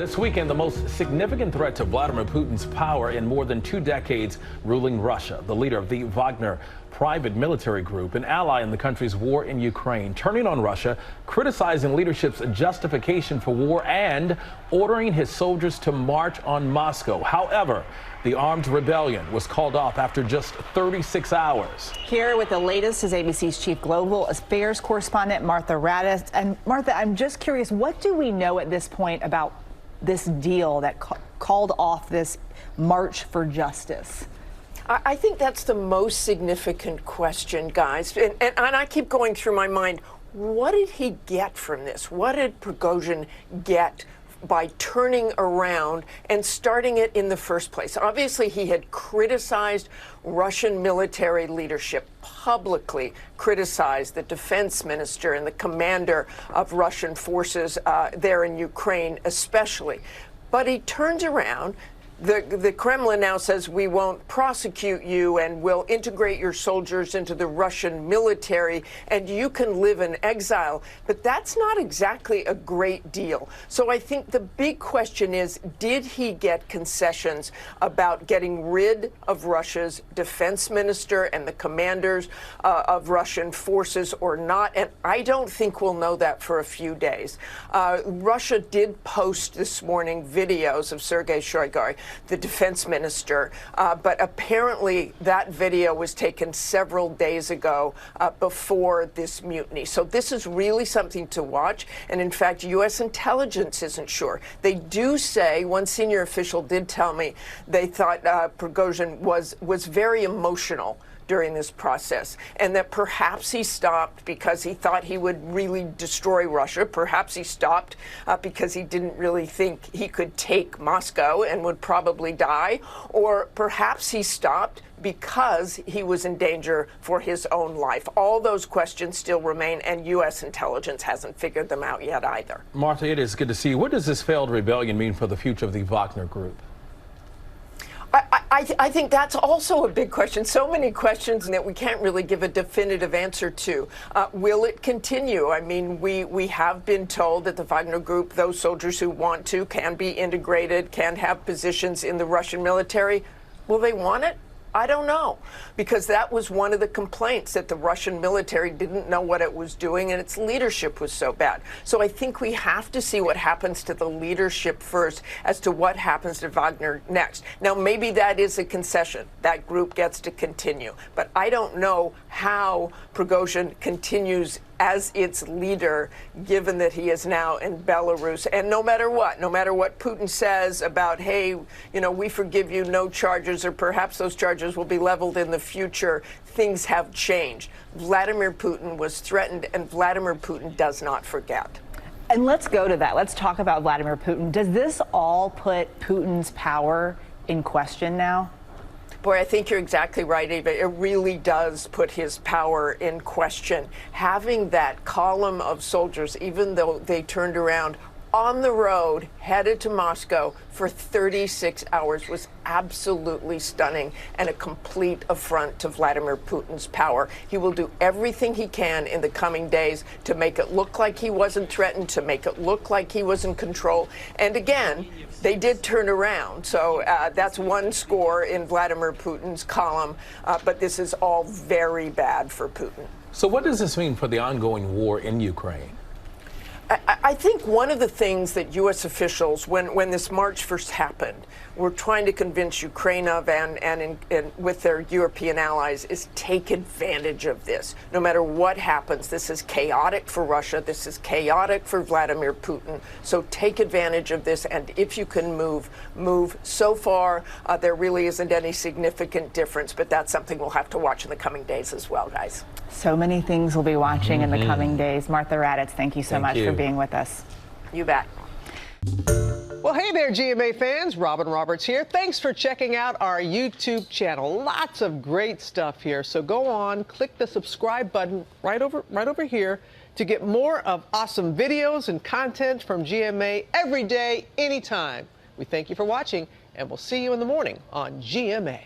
This weekend, the most significant threat to Vladimir Putin's power in more than 2 decades ruling Russia. The leader of the Wagner private military group, an ally in the country's war in Ukraine, turning on Russia, criticizing leadership's justification for war, and ordering his soldiers to march on Moscow. However, the armed rebellion was called off after just 36 hours. Here with the latest is ABC's chief global affairs correspondent, Martha Raddatz. And Martha, I'm just curious, what do we know at this point about this deal that called off this march for justice? I think that's the most significant question, guys. And I keep going through my mind, what did he get from this? What did Prigozhin get by turning around and starting it in the first place? Obviously, he had criticized Russian military leadership, publicly criticized the defense minister and the commander of Russian forces there in Ukraine especially. But he turns around. The Kremlin now says we won't prosecute you and we'll integrate your soldiers into the Russian military and you can live in exile. But that's not exactly a great deal. So I think the big question is, did he get concessions about getting rid of Russia's defense minister and the commanders of Russian forces or not? And I don't think we'll know that for a few days. Russia did post this morning videos of Sergei Shoigu, the defense minister, but apparently that video was taken several days ago before this mutiny. So this is really something to watch. And in fact, U.S. intelligence isn't sure. They do say, one senior official did tell me, they thought Prigozhin was very emotional during this process, and that perhaps he stopped because he thought he would really destroy Russia. Perhaps he stopped because he didn't really think he could take Moscow and would probably die. Or perhaps he stopped because he was in danger for his own life. All those questions still remain, and U.S. intelligence hasn't figured them out yet either. Martha, it is good to see you. What does this failed rebellion mean for the future of the Wagner group? I think that's also a big question. So many questions that we can't really give a definitive answer to. Will it continue? I mean, we have been told that the Wagner group, those soldiers who want to, can be integrated, can have positions in the Russian military. Will they want it? I don't know, because that was one of the complaints, that the Russian military didn't know what it was doing and its leadership was so bad. So I think we have to see what happens to the leadership first as to what happens to Wagner next. Now, maybe that is a concession. That group gets to continue. But I don't know how Prigozhin continues as its leader, given that he is now in Belarus. And no matter what Putin says about, hey, you know, we forgive you, no charges, or perhaps those charges will be leveled in the future, things have changed. Vladimir Putin was threatened, and Vladimir Putin does not forget. And let's go to that. Let's talk about Vladimir Putin. Does this all put Putin's power in question now? Boy, I think you're exactly right, Eva. It really does put his power in question. Having that column of soldiers, even though they turned around on the road, headed to Moscow for 36 hours, was absolutely stunning and a complete affront to Vladimir Putin's power. He will do everything he can in the coming days to make it look like he wasn't threatened, to make it look like he was in control. And again, they did turn around. So that's one score in Vladimir Putin's column. But this is all very bad for Putin. So what does this mean for the ongoing war in Ukraine? I think one of the things that U.S. officials, when this march first happened, were trying to convince Ukraine of and with their European allies is take advantage of this. No matter what happens, this is chaotic for Russia. This is chaotic for Vladimir Putin. So take advantage of this. And if you can move. So far, there really isn't any significant difference. But that's something we'll have to watch in the coming days as well, guys. So many things we'll be watching in the coming days. Martha Raddatz, thank you so much for being with us. You bet. Well, hey there, GMA fans. Robin Roberts here. Thanks for checking out our YouTube channel. Lots of great stuff here. So go on, click the subscribe button right over here to get more of awesome videos and content from GMA every day, anytime. We thank you for watching, and we'll see you in the morning on GMA.